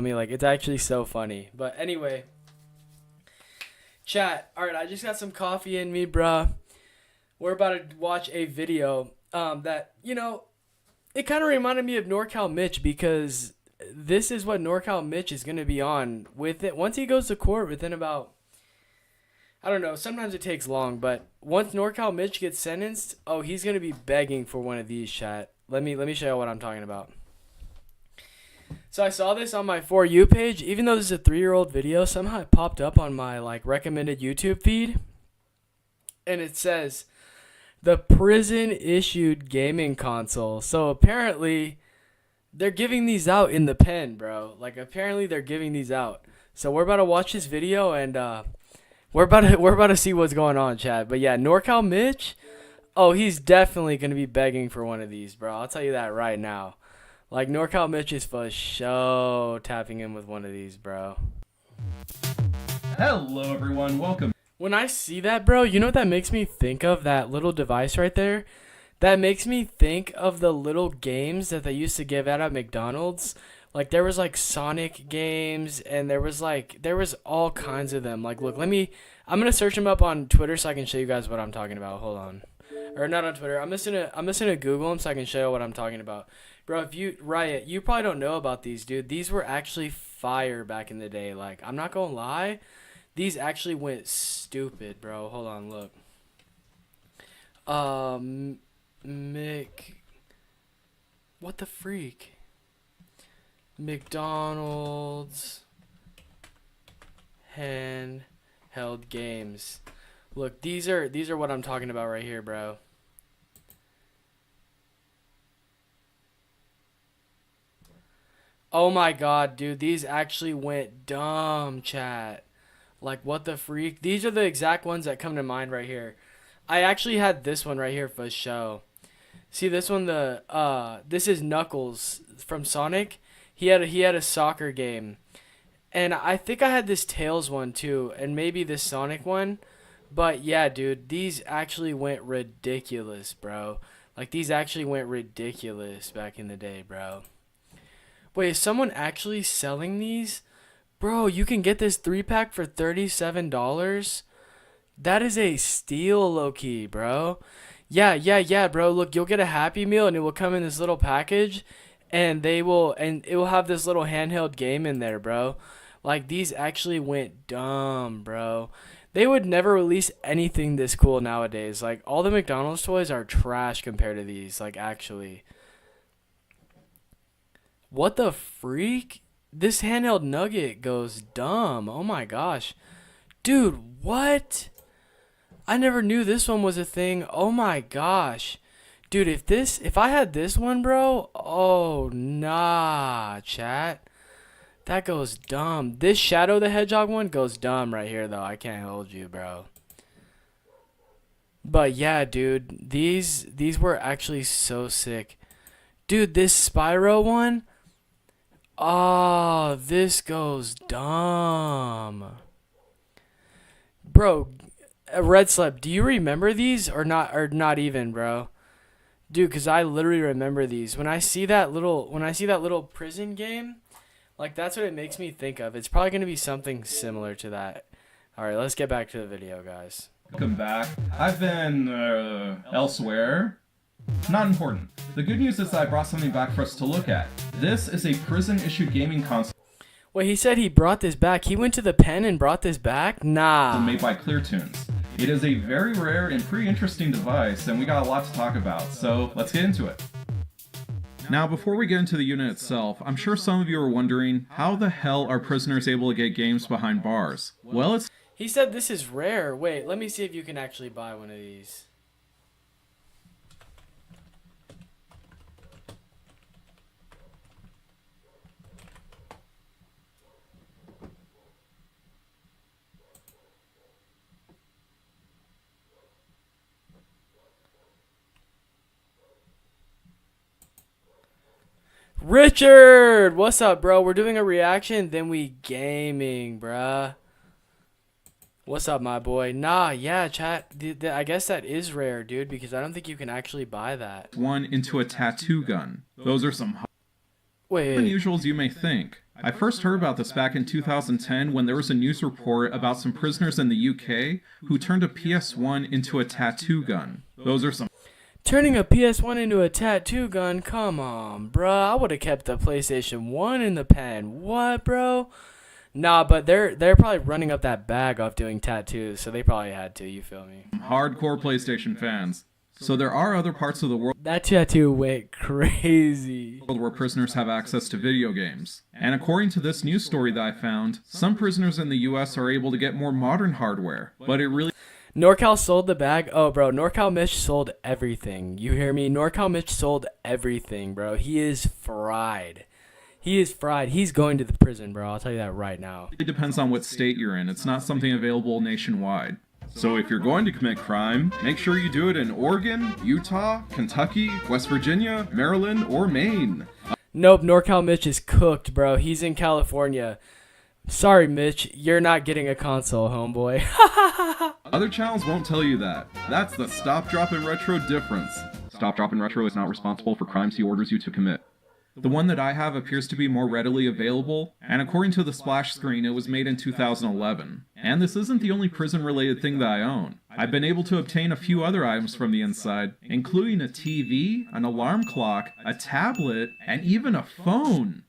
me, like, it's actually so funny. But anyway, chat. All right, I just got some coffee in me, bruh. We're about to watch a video that, you know, it kind of reminded me of NorCal Mitch, because this is what NorCal Mitch is going to be on with it. Once he goes to court within about, I don't know, sometimes it takes long, but once NorCal Mitch gets sentenced, oh, he's going to be begging for one of these, chat. Let me show you what I'm talking about. So I saw this on my For You page. Even though this is a 3-year-old video, somehow it popped up on my like recommended YouTube feed. And it says, the prison issued gaming console. So apparently they're giving these out in the pen, bro. Like apparently they're giving these out. So we're about to watch this video, and we're about to see what's going on, chat. But yeah, NorCal Mitch, oh, he's definitely gonna be begging for one of these, bro. I'll tell you that right now. Like, NorCal Mitch is for sure tapping in with one of these, bro. Hello, everyone. Welcome. When I see that, bro, you know what that makes me think of? That little device right there? That makes me think of the little games that they used to give out at McDonald's. Like, there was, like, Sonic games, and there was all kinds of them. Like, look, I'm going to search them up on Twitter so I can show you guys what I'm talking about. Hold on. Or not on Twitter. I'm just gonna Google them so I can show you what I'm talking about. Bro, if you, Riot, you probably don't know about these, dude. These were actually fire back in the day. Like, I'm not gonna lie. These actually went stupid, bro. Hold on, look. What the freak? McDonald's handheld games. Look, these are what I'm talking about right here, bro. Oh my god, dude, these actually went dumb, chat. Like, what the freak? These are the exact ones that come to mind right here. I actually had this one right here for show. See this one? This is Knuckles from Sonic. He had a soccer game, and I think I had this Tails one too, and maybe this Sonic one. But yeah, dude, these actually went ridiculous, bro. Like, these actually went ridiculous back in the day, bro. Wait, is someone actually selling these? Bro, you can get this 3-pack for $37. That is a steal, low-key, bro. Yeah, bro. Look, you'll get a Happy Meal, and it will come in this little package, and it will have this little handheld game in there, bro. Like, these actually went dumb, bro. They would never release anything this cool nowadays. Like, all the McDonald's toys are trash compared to these, like, actually. What the freak? This handheld nugget goes dumb. Oh my gosh. Dude, what? I never knew this one was a thing. Oh my gosh. Dude, if I had this one, bro, oh nah, chat. That goes dumb. This Shadow the Hedgehog one goes dumb right here, though. I can't hold you, bro. But yeah, dude, these were actually so sick. Dude, this Spyro one, oh, this goes dumb. Bro, Red Slip, do you remember these or not even, bro? Dude, cuz I literally remember these. When I see that little prison game, like, that's what it makes me think of. It's probably going to be something similar to that. All right, let's get back to the video, guys. Welcome back. I've been elsewhere. Not important. The good news is that I brought something back for us to look at. This is a prison-issued gaming console. Wait, he said he brought this back. He went to the pen and brought this back? Nah. Made by ClearTunes. It is a very rare and pretty interesting device, and we got a lot to talk about, so let's get into it. Now, before we get into the unit itself, I'm sure some of you are wondering, how the hell are prisoners able to get games behind bars? Well, it's... He said this is rare. Wait, let me see if you can actually buy one of these. Richard! What's up, bro? We're doing a reaction, then we gaming, bruh. What's up, my boy? Nah, yeah, chat. I guess that is rare, dude, because I don't think you can actually buy that. One into a tattoo gun. Those are some Wait. unusual as you may think. I first heard about this back in 2010 when there was a news report about some prisoners in the UK who turned a PS1 into a tattoo gun. Those are some... Turning a PS1 into a tattoo gun? Come on, bruh. I would have kept the PlayStation 1 in the pen. What, bro? Nah, but they're probably running up that bag off doing tattoos, so they probably had to, you feel me? hardcore PlayStation fans. So there are other parts of the world That tattoo went crazy. where prisoners have access to video games. And according to this news story that I found, some prisoners in the US are able to get more modern hardware, but it really... NorCal sold the bag? Oh, bro, NorCal Mitch sold everything. You hear me? NorCal Mitch sold everything, bro. He is fried. He is fried. He's going to the prison, bro. I'll tell you that right now. It depends on what state you're in. It's not something available nationwide. So if you're going to commit crime, make sure you do it in Oregon, Utah, Kentucky, West Virginia, Maryland, or Maine. Nope, NorCal Mitch is cooked, bro. He's in California. Sorry, Mitch. You're not getting a console, homeboy. Other channels won't tell you that. That's the Stop, Drop, and Retro difference. Stop, Drop, and Retro is not responsible for crimes he orders you to commit. The one that I have appears to be more readily available, and according to the splash screen, it was made in 2011. And this isn't the only prison-related thing that I own. I've been able to obtain a few other items from the inside, including a TV, an alarm clock, a tablet, and even a phone.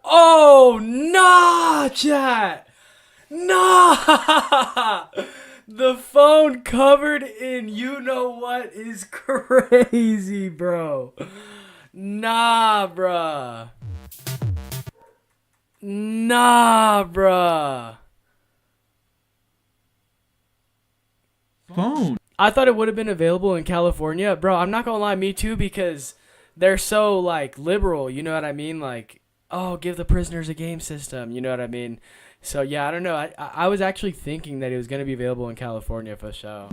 Oh, nah, chat! Nah! The phone covered in you-know-what is crazy, bro. Nah, bruh. Nah, bruh. Phone. I thought it would have been available in California. Bro, I'm not gonna lie, me too, because they're so, like, liberal, you know what I mean? Like, oh, give the prisoners a game system, you know what I mean? So, yeah, I don't know. I was actually thinking that it was gonna be available in California for sure.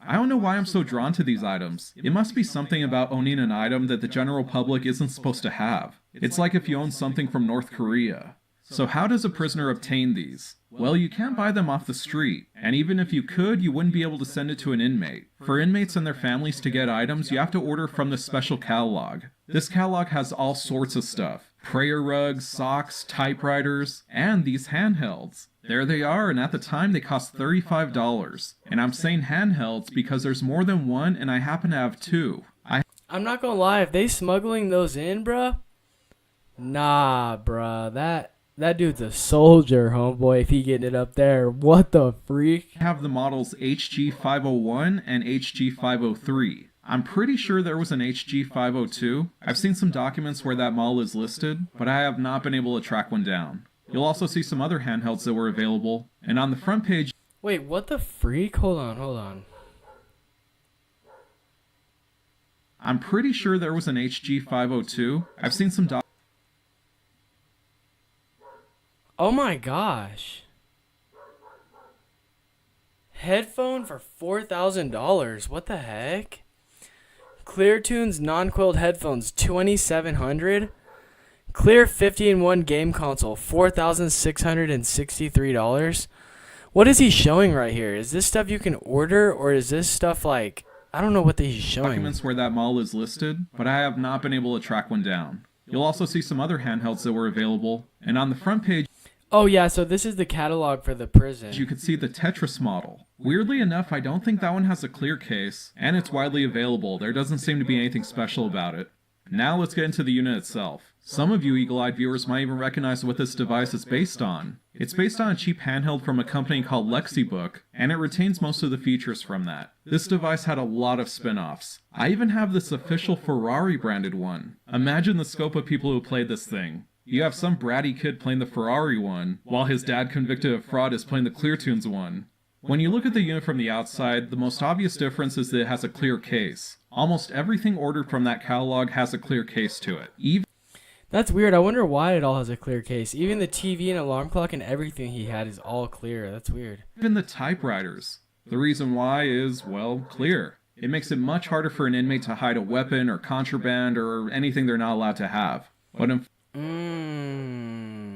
I don't know why I'm so drawn to these items. It must be something about owning an item that the general public isn't supposed to have. It's like if you own something from North Korea. So how does a prisoner obtain these? Well, you can't buy them off the street, and even if you could, you wouldn't be able to send it to an inmate. For inmates and their families to get items, you have to order from this special catalog. This catalog has all sorts of stuff. Prayer rugs, socks, typewriters, and these handhelds. There they are, and at the time they cost $35. And I'm saying handhelds because there's more than one, and I happen to have two. I'm not gonna lie, if they smuggling those in, bruh, nah, bruh, that dude's a soldier, homeboy, if he getting it up there. What the freak? I have the models HG501 and HG503. I'm pretty sure there was an HG502. I've seen some documents where that model is listed, but I have not been able to track one down. You'll also see some other handhelds that were available, and on the front page... Wait, what the freak? Hold on. I'm pretty sure there was an HG502. I've seen some Oh my gosh. Headphone for $4,000. What the heck? ClearTunes non-quilled headphones, $2,700. Clear 50-in-1 game console, $4,663. What is he showing right here? Is this stuff you can order, or is this stuff like... I don't know what he's showing. Documents where that model is listed, but I have not been able to track one down. You'll also see some other handhelds that were available, and on the front page... Oh yeah, so this is the catalog for the prison. You could see the Tetris model. Weirdly enough, I don't think that one has a clear case, and it's widely available. There doesn't seem to be anything special about it. Now let's get into the unit itself. Some of you eagle-eyed viewers might even recognize what this device is based on. It's based on a cheap handheld from a company called Lexibook, and it retains most of the features from that. This device had a lot of spin-offs. I even have this official Ferrari branded one. Imagine the scope of people who played this thing. You have some bratty kid playing the Ferrari one, while his dad convicted of fraud is playing the ClearTunes one. When you look at the unit from the outside, the most obvious difference is that it has a clear case. Almost everything ordered from that catalog has a clear case to it. That's weird. I wonder why it all has a clear case. Even the TV and alarm clock and everything he had is all clear. That's weird. Even the typewriters. The reason why is, well, clear. It makes it much harder for an inmate to hide a weapon or contraband or anything they're not allowed to have. But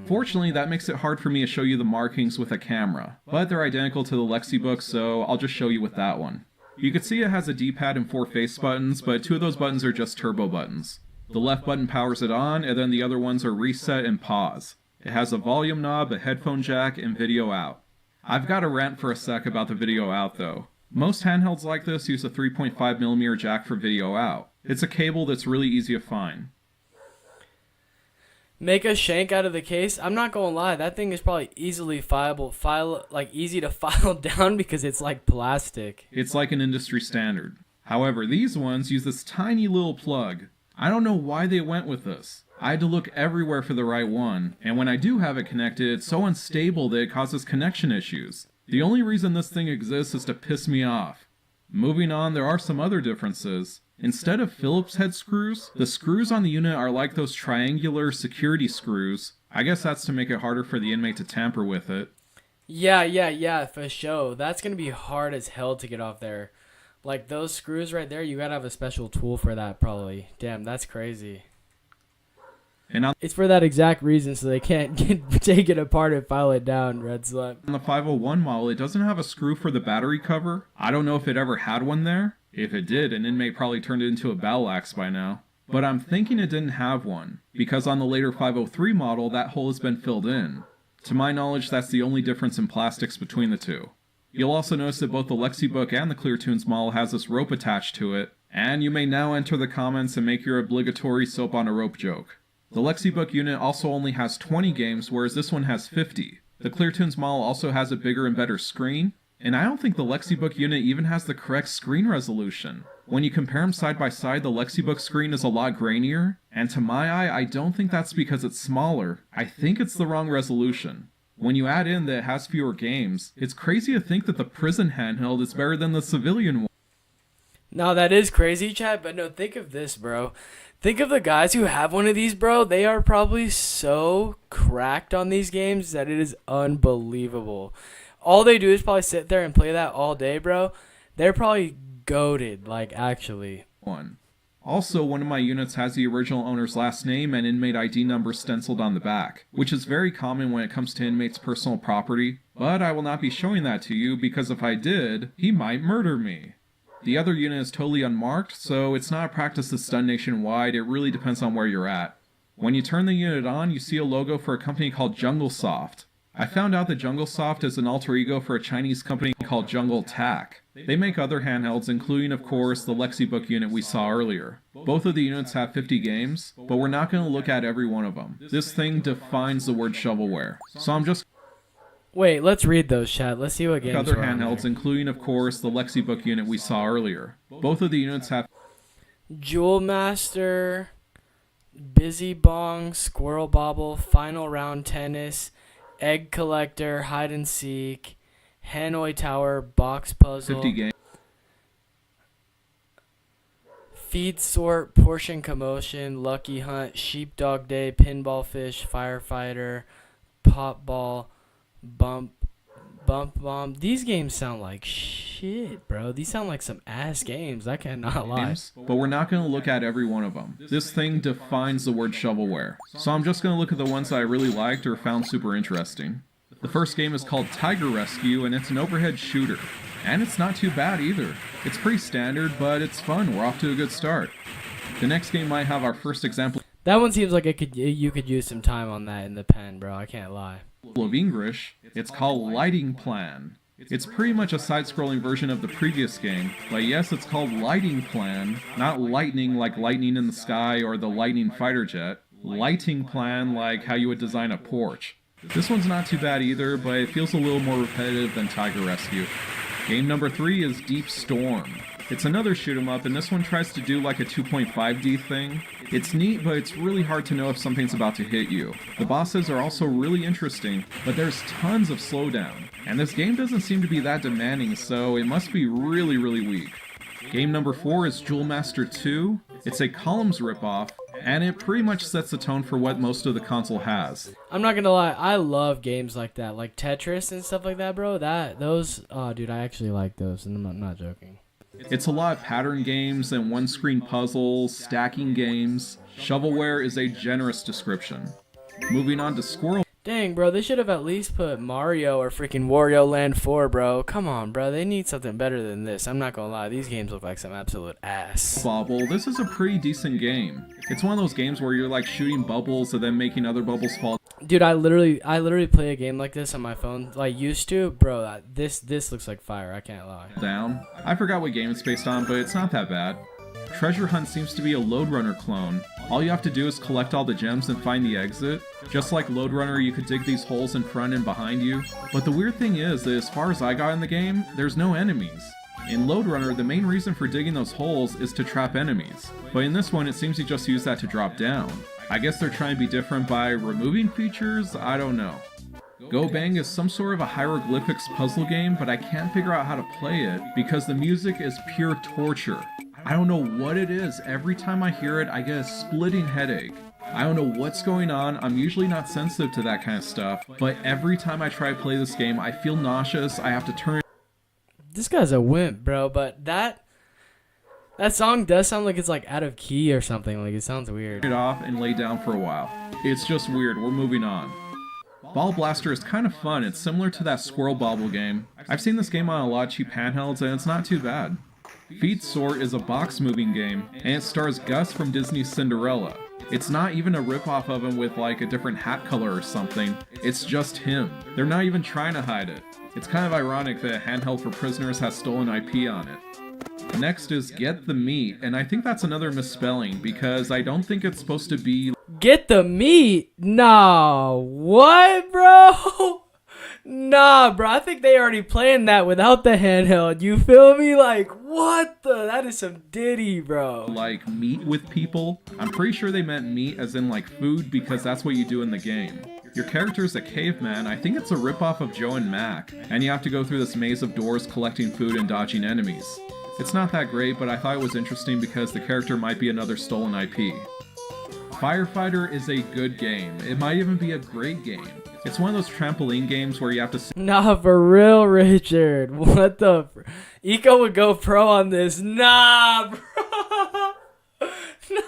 Fortunately, that makes it hard for me to show you the markings with a camera. But they're identical to the Lexibook, so I'll just show you with that one. You can see it has a D-pad and 4 face buttons, but 2 of those buttons are just turbo buttons. The left button powers it on, and then the other ones are reset and pause. It has a volume knob, a headphone jack, and video out. I've got to rant for a sec about the video out though. Most handhelds like this use a 3.5mm jack for video out. It's a cable that's really easy to find. Make a shank out of the case. I'm not gonna lie, that thing is probably easily easy to file down because it's like plastic. It's like an industry standard. However, these ones use this tiny little plug. I don't know why they went with this. I had to look everywhere for the right one, and when I do have it connected, it's so unstable that it causes connection issues. The only reason this thing exists is to piss me off. Moving on, there are some other differences. Instead of Phillips head screws, the screws on the unit are like those triangular security screws. I guess that's to make it harder for the inmate to tamper with it. Yeah, for sure. That's gonna be hard as hell to get off there. Like those screws right there, you gotta have a special tool for that probably. Damn, that's crazy. And it's for that exact reason, so they can't take it apart and file it down, Red Slip. on the 501 model, it doesn't have a screw for the battery cover. I don't know if it ever had one there. If it did, an inmate probably turned it into a battle axe by now. But I'm thinking it didn't have one, because on the later 503 model, that hole has been filled in. To my knowledge, that's the only difference in plastics between the two. You'll also notice that both the Lexibook and the ClearTunes model has this rope attached to it, and you may now enter the comments and make your obligatory soap on a rope joke. The Lexibook unit also only has 20 games, whereas this one has 50. The ClearTunes model also has a bigger and better screen, and I don't think the Lexibook unit even has the correct screen resolution. When you compare them side by side, the Lexibook screen is a lot grainier, and to my eye, I don't think that's because it's smaller. I think it's the wrong resolution. When you add in that it has fewer games, it's crazy to think that the prison handheld is better than the civilian one. No, that is crazy, Chad, but no, think of this, bro. Think of the guys who have one of these, bro. They are probably so cracked on these games that it is unbelievable. All they do is probably sit there and play that all day, bro. They're probably goated, like, actually. Also, one of my units has the original owner's last name and inmate ID number stenciled on the back, which is very common when it comes to inmates' personal property, but I will not be showing that to you because if I did, he might murder me. The other unit is totally unmarked, so it's not a practice that's done nationwide. It really depends on where you're at. When you turn the unit on, you see a logo for a company called JungleSoft. I found out that JungleSoft is an alter ego for a Chinese company called 𝐂𝐑𝐄𝐃. They make other handhelds, including, of course, the Lexibook unit we saw earlier. Both of the units have 50 games, but we're not going to look at every one of them. This thing defines the word shovelware. So I'm just Wait, let's read those, Chad. Let's see what games other are on handhelds, there. including, of course, the Lexibook unit we saw earlier. Both of the units have Jewel Master, Busy Bong, Squirrel Bobble, Final Round Tennis, Egg Collector, Hide and Seek, Hanoi Tower, Box Puzzle, 50 games. Feed Sort, Portion Commotion, Lucky Hunt, Sheepdog Day, Pinball Fish, Firefighter, Pop Ball, Bump Bomb. These games sound like shit, bro. These sound like some ass games. I cannot lie. But we're not going to look at every one of them. This thing defines the word shovelware. So I'm just going to look at the ones that I really liked or found super interesting. The first game is called Tiger Rescue, and it's an overhead shooter. And it's not too bad either. It's pretty standard, but it's fun. We're off to a good start. The next game might have our first example That one seems like you could use some time on that in the pen, bro. I can't lie. of English. It's called Lighting Plan. It's pretty much a side-scrolling version of the previous game, but yes, it's called Lighting Plan, not lightning like lightning in the sky or the lightning fighter jet. Lighting Plan like how you would design a porch. This one's not too bad either, but it feels a little more repetitive than Tiger Rescue. Game number 3 is Deep Storm. It's another shoot 'em up, and this one tries to do like a 2.5D thing. It's neat, but it's really hard to know if something's about to hit you. The bosses are also really interesting, but there's tons of slowdown. And this game doesn't seem to be that demanding, so it must be really, really weak. Game number 4 is Jewel Master 2. It's a Columns ripoff, and it pretty much sets the tone for what most of the console has. I'm not gonna lie, I love games like that, like Tetris and stuff like that, bro. Oh, dude, I actually like those, and I'm not joking. It's a lot of pattern games and one-screen puzzles, stacking games. Shovelware is a generous description. Moving on to Squirrel Dang, bro, they should have at least put Mario or freaking Wario Land 4, bro. Come on, bro. They need something better than this. I'm not gonna lie. These games look like some absolute ass. Bobble, this is a pretty decent game. It's one of those games where you're like shooting bubbles and then making other bubbles fall. Dude, I literally play a game like this on my phone. Like, used to. Bro, this looks like fire. I can't lie. Down. I forgot what game it's based on, but it's not that bad. Treasure Hunt seems to be a Lode Runner clone. All you have to do is collect all the gems and find the exit. Just like Lode Runner, you could dig these holes in front and behind you. But the weird thing is that as far as I got in the game, there's no enemies. In Lode Runner, the main reason for digging those holes is to trap enemies. But in this one, it seems you just use that to drop down. I guess they're trying to be different by removing features? I don't know. Go Bang is some sort of a hieroglyphics puzzle game, but I can't figure out how to play it because the music is pure torture. I don't know what it is. Every time I hear it, I get a splitting headache. I don't know what's going on. I'm usually not sensitive to that kind of stuff, but every time I try to play this game, I feel nauseous. I have to turn. This guy's a wimp, bro, but that song does sound like it's like out of key or something. Like, it sounds weird. It off and lay down for a while. It's just weird. We're moving on. Ball Blaster is kind of fun. It's similar to that Squirrel Bobble game. I've seen this game on a lot of cheap handhelds, and it's not too bad. Feed Sort is a box moving game, and it stars Gus from Disney's Cinderella. It's not even a ripoff of him with like a different hat color or something. It's just him. They're not even trying to hide it. It's kind of ironic that Handheld for Prisoners has stolen IP on it. Next is Get the Meat, and I think that's another misspelling because I don't think it's supposed to be Get the Meat? Nah, what, bro? Nah, bro, I think they already playing that without the handheld. You feel me? Like, what the? That is some ditty, bro. like meet with people. I'm pretty sure they meant meat as in like food because that's what you do in the game. Your character is a caveman. I think it's a ripoff of Joe and Mac, and you have to go through this maze of doors collecting food and dodging enemies. It's not that great, but I thought it was interesting because the character might be another stolen IP. Firefighter is a good game. It might even be a great game. It's one of those trampoline games where you have to Nah, for real, Richard. What the? Eco would go pro on this. Nah, bro.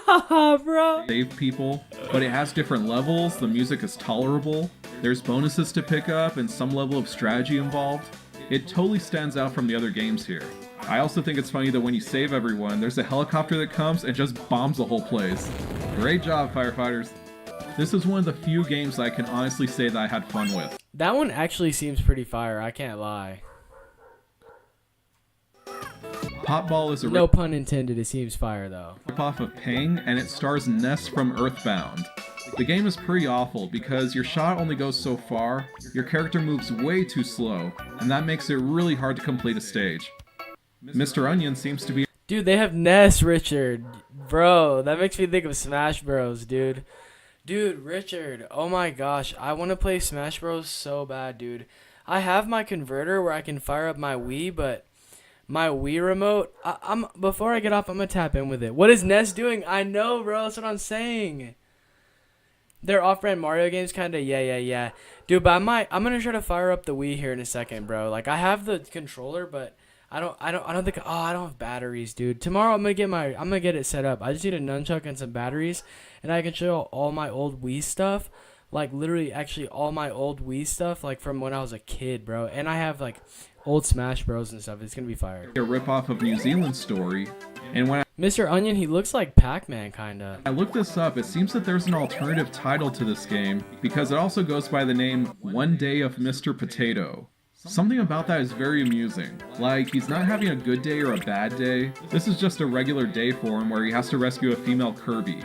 Nah, bro. save people, but it has different levels, the music is tolerable, there's bonuses to pick up, and some level of strategy involved. It totally stands out from the other games here. I also think it's funny that when you save everyone, there's a helicopter that comes and just bombs the whole place. Great job, firefighters. This is one of the few games I can honestly say that I had fun with. That one actually seems pretty fire, I can't lie. Potball is a No pun intended, it seems fire though. ripoff of Pang, and it stars Ness from Earthbound. The game is pretty awful because your shot only goes so far, your character moves way too slow, and that makes it really hard to complete a stage. Mr. Onion seems to be Dude, they have Ness, Richard. Bro, that makes me think of Smash Bros, dude. Dude, Richard, oh my gosh, I want to play Smash Bros so bad, dude. I have my converter where I can fire up my Wii, but my Wii remote, before I get off, I'm going to tap in with it. What is Ness doing? I know, bro, that's what I'm saying. They're off-brand Mario games, kind of, yeah. Dude, but I'm going to try to fire up the Wii here in a second, bro. Like, I have the controller, but I don't think, I don't have batteries, dude. Tomorrow I'm gonna get it set up. I just need a nunchuck and some batteries, and I can show all my old Wii stuff, like literally actually all my old Wii stuff, like from when I was a kid, bro. And I have like old Smash Bros and stuff. It's gonna be fire. a ripoff of New Zealand Story, and when Mr. Onion, he looks like Pac-Man, kinda. I looked this up, it seems that there's an alternative title to this game because it also goes by the name One Day of Mr. Potato. Something about that is very amusing. Like, he's not having a good day or a bad day. This is just a regular day for him where he has to rescue a female Kirby.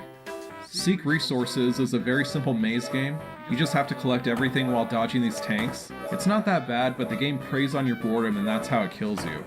Seek Resources is a very simple maze game. You just have to collect everything while dodging these tanks. It's not that bad, but the game preys on your boredom and that's how it kills you.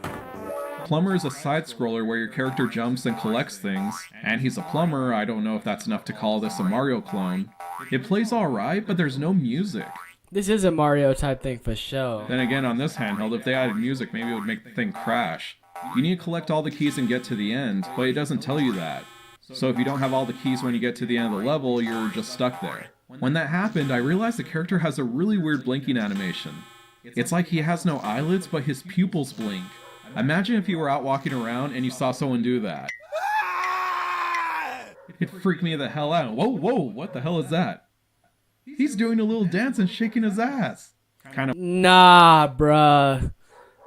Plumber is a side-scroller where your character jumps and collects things, and he's a plumber. I don't know if that's enough to call this a Mario clone. It plays alright, but there's no music. This is a Mario type thing for sure. Then again, on this handheld, if they added music, maybe it would make the thing crash. You need to collect all the keys and get to the end, but it doesn't tell you that. So if you don't have all the keys when you get to the end of the level, you're just stuck there. When that happened, I realized the character has a really weird blinking animation. It's like he has no eyelids, but his pupils blink. Imagine if you were out walking around and you saw someone do that. It freaked me the hell out. Whoa, what the hell is that? He's doing a little dance and shaking his ass. Kind of Nah, bruh.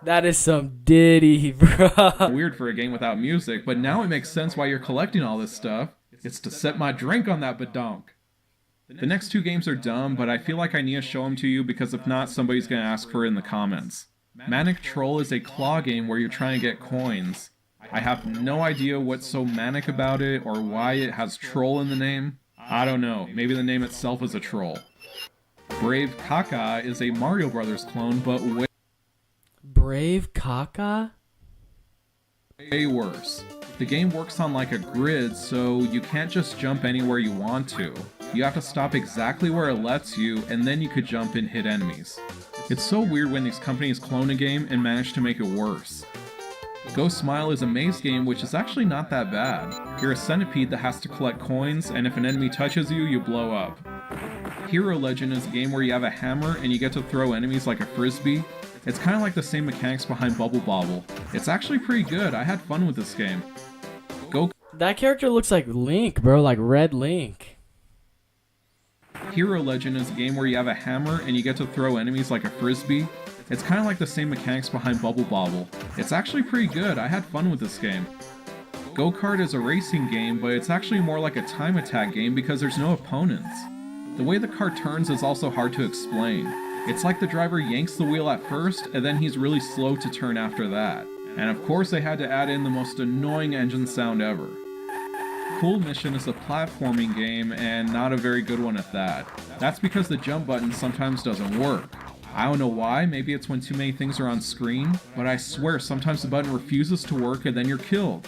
That is some Diddy, bruh. weird for a game without music, but now it makes sense why you're collecting all this stuff. It's to set my drink on that badonk. The next two games are dumb, but I feel like I need to show them to you because if not, somebody's going to ask for it in the comments. Manic Troll is a claw game where you're trying to get coins. I have no idea what's so manic about it or why it has troll in the name. I don't know, maybe the name itself is a troll. Brave 𝐂𝐑𝐄𝐓 is a Mario Brothers clone, but Brave 𝐂𝐑𝐄? way worse. The game works on like a grid, so you can't just jump anywhere you want to. You have to stop exactly where it lets you, and then you could jump and hit enemies. It's so weird when these companies clone a game and manage to make it worse. Go Smile is a maze game which is actually not that bad. You're a centipede that has to collect coins, and if an enemy touches you, you blow up. Hero Legend is a game where you have a hammer and you get to throw enemies like a frisbee. It's kind of like the same mechanics behind Bubble Bobble. It's actually pretty good, I had fun with this game. That character looks like Link, bro, like Red Link. Hero Legend is a game where you have a hammer and you get to throw enemies like a frisbee. It's kind of like the same mechanics behind Bubble Bobble. It's actually pretty good, I had fun with this game. Go-Kart is a racing game, but it's actually more like a time attack game because there's no opponents. The way the car turns is also hard to explain. It's like the driver yanks the wheel at first, and then he's really slow to turn after that. And of course they had to add in the most annoying engine sound ever. Cool Mission is a platforming game, and not a very good one at that. That's because the jump button sometimes doesn't work. I don't know why, maybe it's when too many things are on screen, but I swear sometimes the button refuses to work and then you're killed.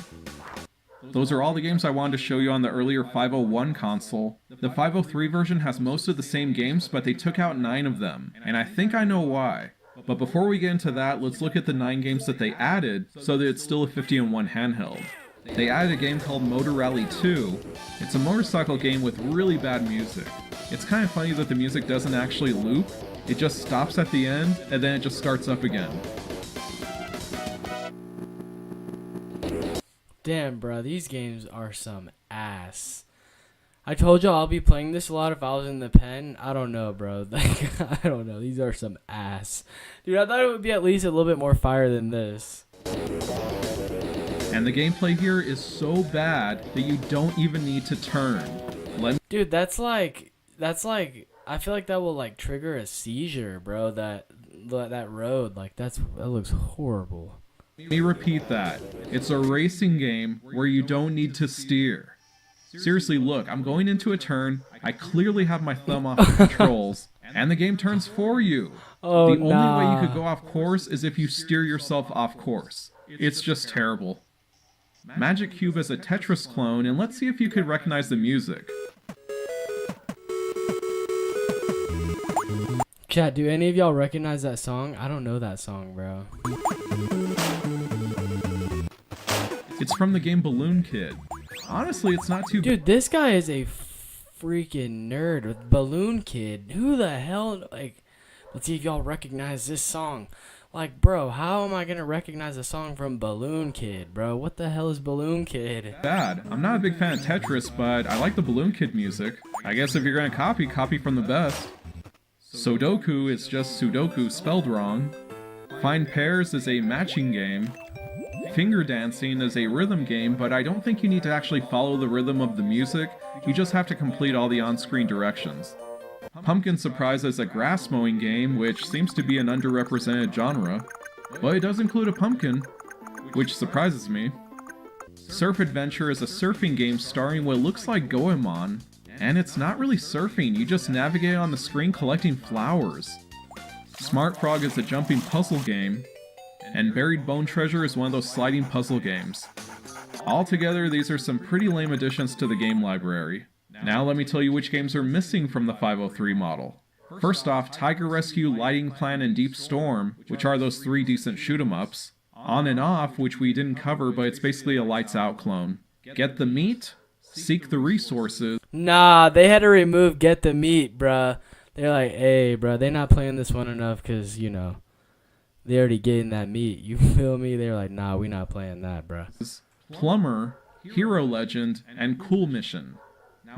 Those are all the games I wanted to show you on the earlier 501 console. The 503 version has most of the same games, but they took out 9 of them, and I think I know why. But before we get into that, let's look at the 9 games that they added, so that it's still a 50-in-1 handheld. They added a game called Motor Rally 2. It's a motorcycle game with really bad music. It's kind of funny that the music doesn't actually loop, it just stops at the end, and then it just starts up again. Damn, bro, these games are some ass. I told y'all I'll be playing this a lot if I was in the pen. I don't know, bro. Like, I don't know. These are some ass. Dude, I thought it would be at least a little bit more fire than this. And the gameplay here is so bad that you don't even need to turn. Dude, that's like, I feel like that will like trigger a seizure, bro. That road, like that looks horrible. Let me repeat that. It's a racing game where you don't need to steer. Seriously, look, I'm going into a turn, I clearly have my thumb off the controls, and the game turns for you. Oh, the only way you could go off course is if you steer yourself off course. It's just terrible. Magic Cube is a Tetris clone, and let's see if you could recognize the music. Chat, do any of y'all recognize that song? I don't know that song, bro. It's from the game Balloon Kid. Honestly, it's not too bad. Dude, this guy is a freaking nerd with Balloon Kid. Who the hell, like, let's see if y'all recognize this song. Like, bro, how am I gonna recognize a song from Balloon Kid, bro? What the hell is Balloon Kid? Bad. I'm not a big fan of Tetris, but I like the Balloon Kid music. I guess if you're gonna copy from the best. Sudoku is just Sudoku spelled wrong. Find Pairs is a matching game. Finger Dancing is a rhythm game, but I don't think you need to actually follow the rhythm of the music, you just have to complete all the on-screen directions. Pumpkin Surprise is a grass mowing game, which seems to be an underrepresented genre, but it does include a pumpkin, which surprises me. Surf Adventure is a surfing game starring what looks like Goemon, and it's not really surfing, you just navigate on the screen collecting flowers. Smart Frog is a jumping puzzle game, and Buried Bone Treasure is one of those sliding puzzle games. Altogether, these are some pretty lame additions to the game library. Now let me tell you which games are missing from the 503 model. First off, Tiger Rescue, Lighting Plan, and Deep Storm, which are those 3 decent shoot-'em-ups. On and Off, which we didn't cover, but it's basically a Lights Out clone. Get the Meat, Seek the Resources. Nah, they had to remove Get the Meat, bruh. They're like, hey, bruh, they not playing this one enough because, you know, they already getting that meat. You feel me? They're like, nah, we not playing that, bruh. Plumber, Hero Legend, and Cool Mission.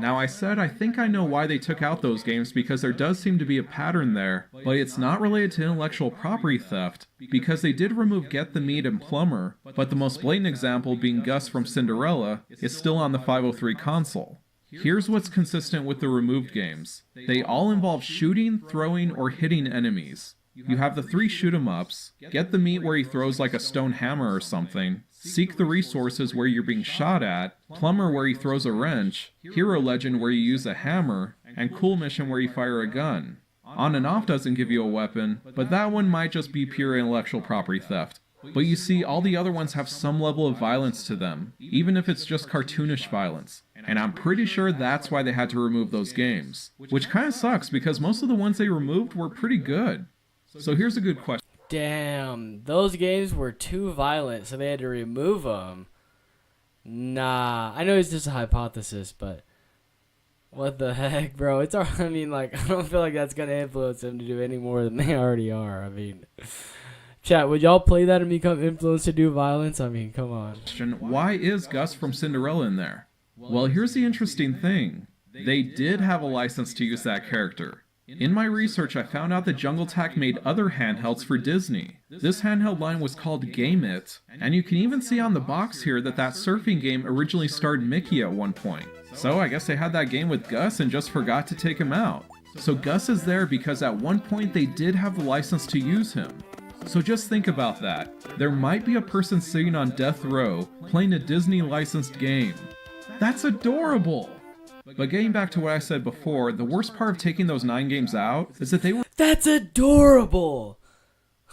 Now I said I think I know why they took out those games because there does seem to be a pattern there, but it's not related to intellectual property theft, because they did remove Get the Meat and Plumber, but the most blatant example being Gus from Cinderella is still on the 503 console. Here's what's consistent with the removed games. They all involve shooting, throwing, or hitting enemies. You have the 3 shoot-em-ups, Get the Meat where he throws like a stone hammer or something, Seek the Resources where you're being shot at, Plumber where he throws a wrench, Hero Legend where you use a hammer, and Cool Mission where you fire a gun. On and Off doesn't give you a weapon, but that one might just be pure intellectual property theft. But you see, all the other ones have some level of violence to them, even if it's just cartoonish violence. And I'm pretty sure that's why they had to remove those games. Which kinda sucks because most of the ones they removed were pretty good. So here's a good question. Damn, those games were too violent, so they had to remove them. Nah, I know it's just a hypothesis, but what the heck, bro? It's I mean, like, I don't feel like that's gonna influence them to do any more than they already are. I mean, chat, would y'all play that and become influenced to do violence? I mean, come on. Why is Gus from Cinderella in there? Well, here's the interesting thing. They did have a license to use that character. In my research, I found out that 𝐂𝐑𝐄𝐀 made other handhelds for Disney. This handheld line was called 𝐂𝐑𝐄𝐃, and you can even see on the box here that surfing game originally starred Mickey at one point. So I guess they had that game with Gus and just forgot to take him out. So Gus is there because at one point they did have the license to use him. So just think about that. There might be a person sitting on death row playing a Disney licensed game. That's adorable! But getting back to what I said before, the worst part of taking those 9 games out is that they were— That's adorable!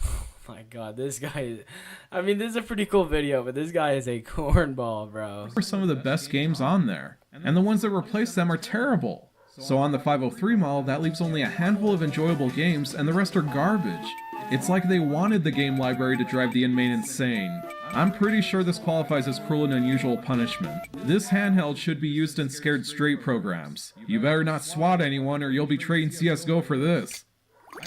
Oh my god, this guy is— I mean, this is a pretty cool video, but this guy is a cornball, bro. were some of the best games on there, and the ones that replaced them are terrible. So on the 503 model, that leaves only a handful of enjoyable games, and the rest are garbage. It's like they wanted the game library to drive the inmate insane. I'm pretty sure this qualifies as cruel and unusual punishment. This handheld should be used in Scared Straight programs. You better not swat anyone or you'll be trading CSGO for this.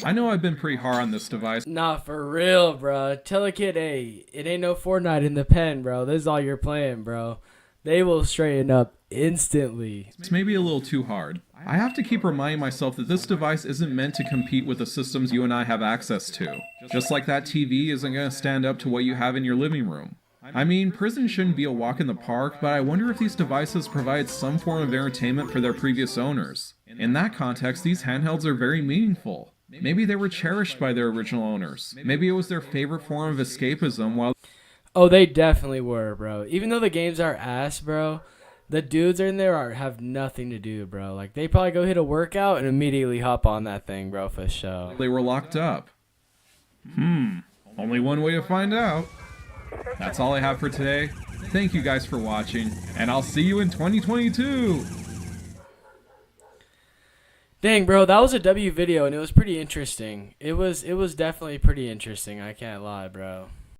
I know I've been pretty hard on this device. Nah, for real, bro. Tell a kid, hey, it ain't no Fortnite in the pen, bro. This is all you're playing, bro. They will straighten up instantly. It's maybe a little too hard. I have to keep reminding myself that this device isn't meant to compete with the systems you and I have access to. Just like that TV isn't going to stand up to what you have in your living room. I mean, prison shouldn't be a walk in the park, but I wonder if these devices provide some form of entertainment for their previous owners. In that context, these handhelds are very meaningful. Maybe they were cherished by their original owners. Maybe it was their favorite form of escapism while— Oh, they definitely were, bro. Even though the games are ass, bro, the dudes in there have nothing to do, bro. Like, they probably go hit a workout and immediately hop on that thing, bro, for sure. they were locked up. Only one way to find out. That's all I have for today. Thank you guys for watching, and I'll see you in 2022! Dang, bro, that was a W video, and it was pretty interesting. It was definitely pretty interesting, I can't lie, bro.